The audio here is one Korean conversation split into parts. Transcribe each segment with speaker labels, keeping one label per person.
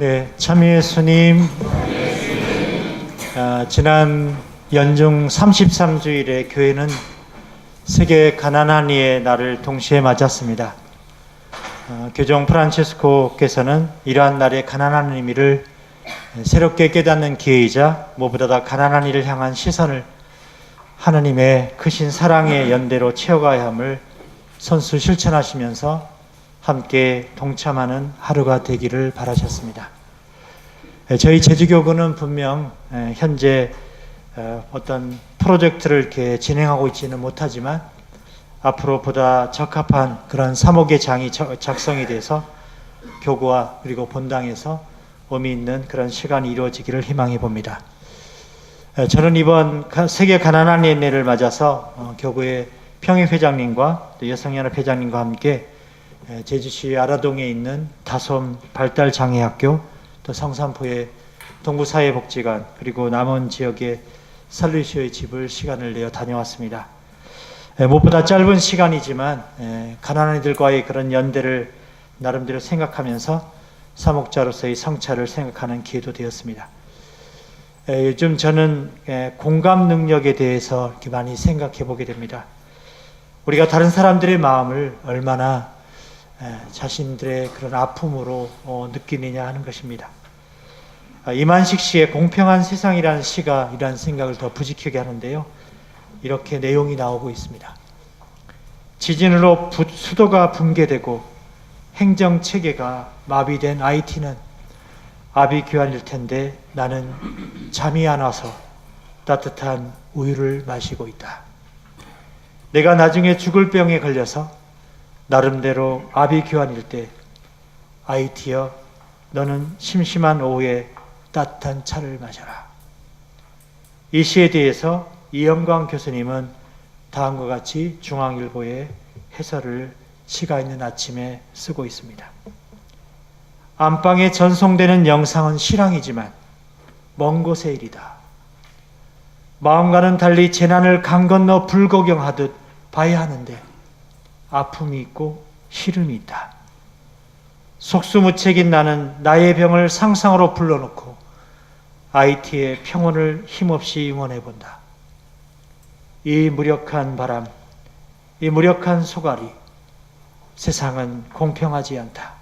Speaker 1: 네, 참 예수님, 지난 연중 33주일에 교회는 세계 가난한 이의 날을 동시에 맞았습니다. 교종 프란치스코께서는 이러한 날의 가난한 의미를 새롭게 깨닫는 기회이자 무엇보다 더 가난한 이를 향한 시선을 하느님의 크신 사랑의 연대로 채워가야 함을 선수 실천하시면서 함께 동참하는 하루가 되기를 바라셨습니다. 저희 제주교구는 분명 현재 어떤 프로젝트를 이렇게 진행하고 있지는 못하지만 앞으로 보다 적합한 그런 사목의 장이 작성이 돼서 교구와 그리고 본당에서 의미 있는 그런 시간이 이루어지기를 희망해 봅니다. 저는 이번 세계 가난한 이의 날을 맞아서 교구의 평의회장님과 또 여성연합 회장님과 함께 제주시 아라동에 있는 다솜 발달장애학교, 또 성산포의 동부사회복지관, 그리고 남은 지역의 살루시오의 집을 시간을 내어 다녀왔습니다. 무엇보다 짧은 시간이지만 가난한 이들과의 그런 연대를 나름대로 생각하면서 사목자로서의 성찰을 생각하는 기회도 되었습니다. 요즘 저는 공감 능력에 대해서 이렇게 많이 생각해 보게 됩니다. 우리가 다른 사람들의 마음을 얼마나 자신들의 그런 아픔으로 느끼느냐 하는 것입니다. 이만식 씨의 공평한 세상이라는 시가 이러한 생각을 더 부지키게 하는데요. 이렇게 내용이 나오고 있습니다. 지진으로 수도가 붕괴되고 행정체계가 마비된 IT는 아비규환일 텐데 나는 잠이 안 와서 따뜻한 우유를 마시고 있다. 내가 나중에 죽을 병에 걸려서 나름대로 아비규환일 때 IT여 너는 심심한 오후에 따뜻한 차를 마셔라. 이 시에 대해서 이영광 교수님은 다음과 같이 중앙일보에 해설을 시가 있는 아침에 쓰고 있습니다. 안방에 전송되는 영상은 실황이지만 먼 곳의 일이다. 마음과는 달리 재난을 강 건너 불구경하듯 봐야 하는데 아픔이 있고 시름이 있다. 속수무책인 나는 나의 병을 상상으로 불러놓고 IT의 평온을 힘없이 응원해본다. 이 무력한 바람, 이 무력한 소갈이, 세상은 공평하지 않다.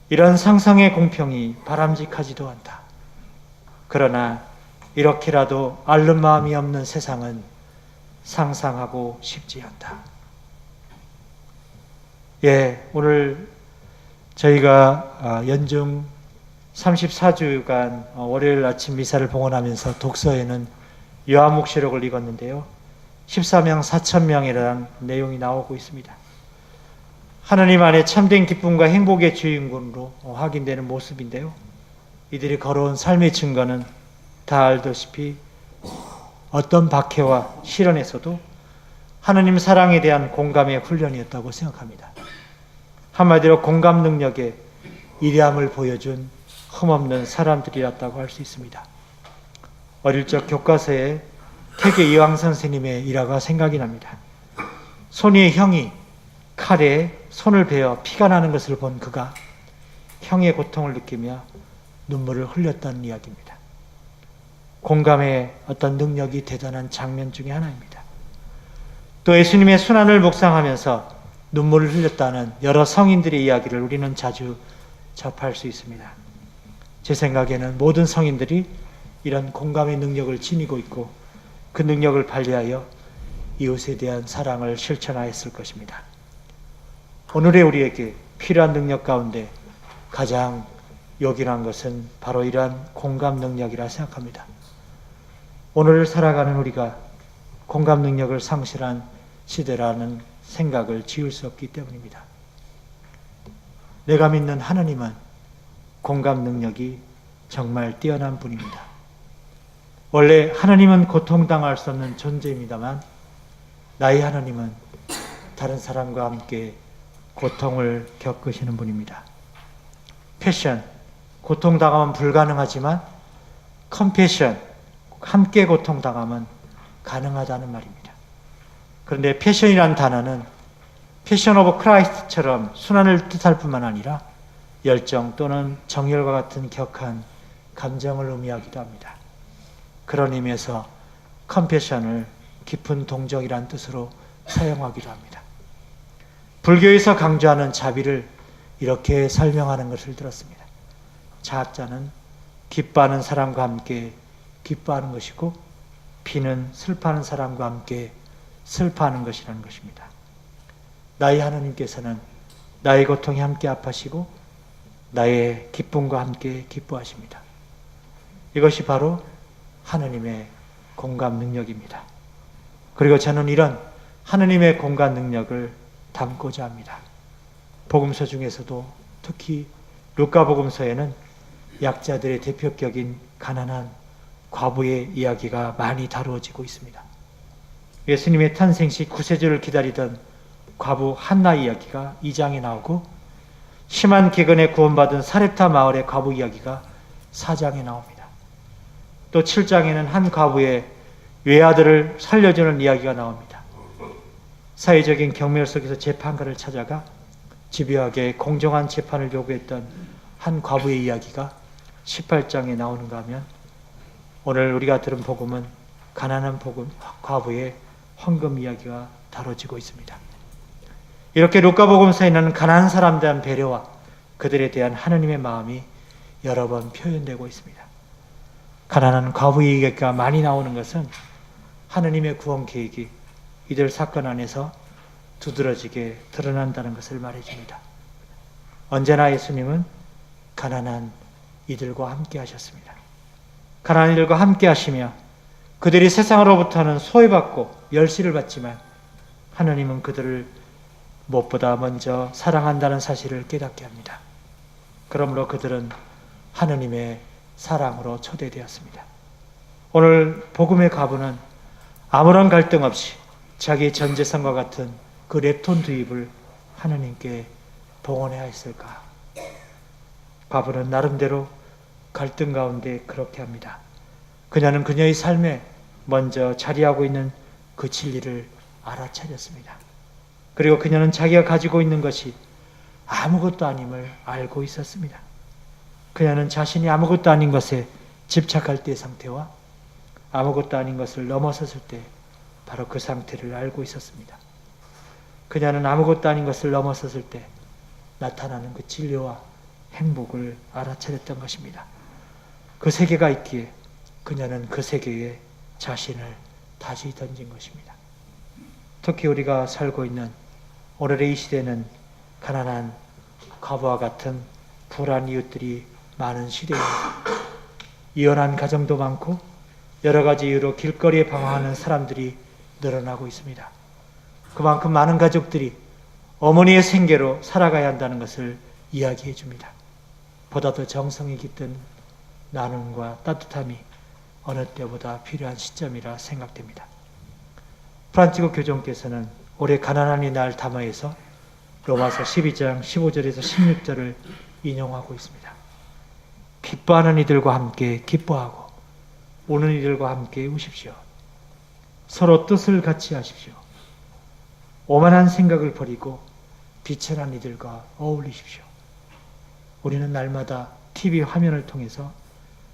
Speaker 1: 이런 상상의 공평이 바람직하지도 않다. 그러나 이렇게라도 앓는 마음이 없는 세상은 상상하고 싶지 않다. 오늘 저희가 연중 34주간 월요일 아침 미사를 봉헌하면서 독서에는 요한묵시록을 읽었는데요. 14명 4천명이라는 내용이 나오고 있습니다. 하나님 안에 참된 기쁨과 행복의 주인공으로 확인되는 모습인데요. 이들이 걸어온 삶의 증거는 다 알다시피 어떤 박해와 시련에서도 하나님 사랑에 대한 공감의 훈련이었다고 생각합니다. 한마디로 공감 능력의 이대함을 보여준 흠없는 사람들이었다고 할 수 있습니다. 어릴 적 교과서에 태계 이황 선생님의 일화가 생각이 납니다. 손위의 형이 칼에 손을 베어 피가 나는 것을 본 그가 형의 고통을 느끼며 눈물을 흘렸다는 이야기입니다. 공감의 어떤 능력이 대단한 장면 중에 하나입니다. 또 예수님의 순환을 묵상하면서 눈물을 흘렸다는 여러 성인들의 이야기를 우리는 자주 접할 수 있습니다. 제 생각에는 모든 성인들이 이런 공감의 능력을 지니고 있고 그 능력을 발휘하여 이웃에 대한 사랑을 실천하였을 것입니다. 오늘의 우리에게 필요한 능력 가운데 가장 요긴한 것은 바로 이러한 공감 능력이라 생각합니다. 오늘 살아가는 우리가 공감 능력을 상실한 시대라는 생각을 지울 수 없기 때문입니다. 내가 믿는 하나님은 공감 능력이 정말 뛰어난 분입니다. 원래 하나님은 고통당할 수 없는 존재입니다만 나의 하나님은 다른 사람과 함께 고통을 겪으시는 분입니다. 패션, 고통당하면 불가능하지만 컴패션, 함께 고통당하면 가능하다는 말입니다. 그런데 패션이라는 단어는 패션 오브 크라이스트처럼 순환을 뜻할 뿐만 아니라 열정 또는 정열과 같은 격한 감정을 의미하기도 합니다. 그런 의미에서 컴패션을 깊은 동정이란 뜻으로 사용하기도 합니다. 불교에서 강조하는 자비를 이렇게 설명하는 것을 들었습니다. 자자는 기뻐하는 사람과 함께 기뻐하는 것이고 비는 슬퍼하는 사람과 함께 슬퍼하는 것이라는 것입니다. 나의 하나님께서는 나의 고통에 함께 아파하시고 나의 기쁨과 함께 기뻐하십니다. 이것이 바로 하느님의 공감 능력입니다. 그리고 저는 이런 하느님의 공감 능력을 담고자 합니다. 복음서 중에서도 특히 루카복음서에는 약자들의 대표격인 가난한 과부의 이야기가 많이 다루어지고 있습니다. 예수님의 탄생 시 구세주를 기다리던 과부 한나 이야기가 2장에 나오고 심한 기근에 구원받은 사렙타 마을의 과부 이야기가 4장에 나옵니다. 또 7장에는 한 과부의 외아들을 살려주는 이야기가 나옵니다. 사회적인 경멸 속에서 재판관을 찾아가 집요하게 공정한 재판을 요구했던 한 과부의 이야기가 18장에 나오는가 하면 오늘 우리가 들은 복음은 가난한 과부의 헌금 이야기가 다뤄지고 있습니다. 이렇게 루카복음서에는 가난한 사람에 대한 배려와 그들에 대한 하느님의 마음이 여러 번 표현되고 있습니다. 가난한 과부의 이야기가 많이 나오는 것은 하느님의 구원 계획이 이들 사건 안에서 두드러지게 드러난다는 것을 말해줍니다. 언제나 예수님은 가난한 이들과 함께 하셨습니다. 가난한 이들과 함께 하시며 그들이 세상으로부터는 소외받고 멸시를 받지만 하느님은 그들을 무엇보다 먼저 사랑한다는 사실을 깨닫게 합니다. 그러므로 그들은 하느님의 사랑으로 초대되었습니다. 오늘 복음의 과부는 아무런 갈등 없이 자기 전 재산과 같은 그 랩톤 두입을 하느님께 봉헌해야 했을까? 과부는 나름대로 갈등 가운데 그렇게 합니다. 그녀는 그녀의 삶에 먼저 자리하고 있는 그 진리를 알아차렸습니다. 그리고 그녀는 자기가 가지고 있는 것이 아무것도 아님을 알고 있었습니다. 그녀는 자신이 아무것도 아닌 것에 집착할 때의 상태와 아무것도 아닌 것을 넘어섰을 때 바로 그 상태를 알고 있었습니다. 그녀는 아무것도 아닌 것을 넘어섰을 때 나타나는 그 진리와 행복을 알아차렸던 것입니다. 그 세계가 있기에 그녀는 그 세계에 자신을 다시 던진 것입니다. 특히 우리가 살고 있는 오늘의 이 시대는 가난한 과부와 같은 불안 이웃들이 많은 시대입니다. 이혼한 가정도 많고 여러 가지 이유로 길거리에 방황하는 사람들이 늘어나고 있습니다. 그만큼 많은 가족들이 어머니의 생계로 살아가야 한다는 것을 이야기해 줍니다. 보다 더 정성이 깃든 나눔과 따뜻함이 어느 때보다 필요한 시점이라 생각됩니다. 프란치스코 교종께서는 올해 가난한 이날 담화에서 로마서 12장 15절에서 16절을 인용하고 있습니다. 기뻐하는 이들과 함께 기뻐하고 우는 이들과 함께 우십시오. 서로 뜻을 같이 하십시오. 오만한 생각을 버리고 비천한 이들과 어울리십시오. 우리는 날마다 TV 화면을 통해서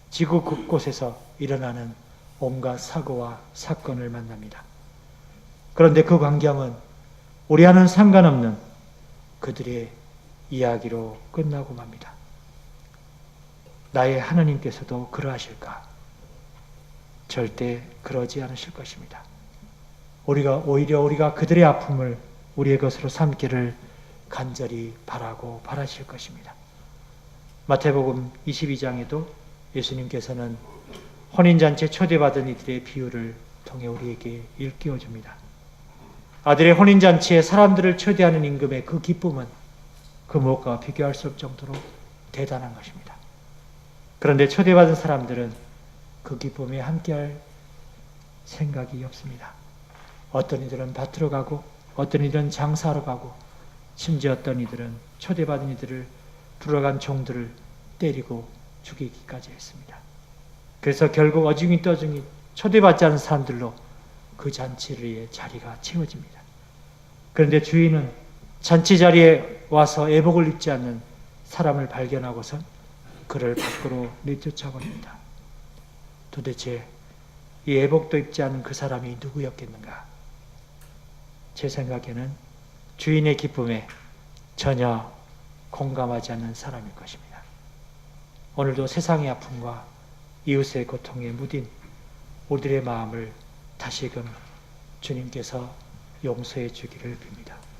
Speaker 1: 지구 곳곳에서 일어나는 온갖 사고와 사건을 만납니다. 그런데 그 광경은 우리와는 상관없는 그들의 이야기로 끝나고 맙니다. 나의 하나님께서도 그러하실까? 절대 그러지 않으실 것입니다. 오히려 우리가 그들의 아픔을 우리의 것으로 삼기를 간절히 바라고 바라실 것입니다. 마태복음 22장에도 예수님께서는 혼인잔치에 초대받은 이들의 비유를 통해 우리에게 일깨워 줍니다. 아들의 혼인잔치에 사람들을 초대하는 임금의 그 기쁨은 그 무엇과 비교할 수 없을 정도로 대단한 것입니다. 그런데 초대받은 사람들은 그 기쁨에 함께할 생각이 없습니다. 어떤 이들은 밭으로 가고 어떤 이들은 장사하러 가고 심지어 어떤 이들은 초대받은 이들을 불어간 종들을 때리고 죽이기까지 했습니다. 그래서 결국 어중이 떠중이 초대받지 않은 사람들로 그 잔치의 자리가 채워집니다. 그런데 주인은 잔치 자리에 와서 애복을 입지 않는 사람을 발견하고선 그를 밖으로 내쫓아버립니다. 도대체 이 애복도 입지 않은 그 사람이 누구였겠는가? 제 생각에는 주인의 기쁨에 전혀 공감하지 않는 사람일 것입니다. 오늘도 세상의 아픔과 이웃의 고통에 무딘 우리들의 마음을 다시금 주님께서 용서해 주기를 빕니다.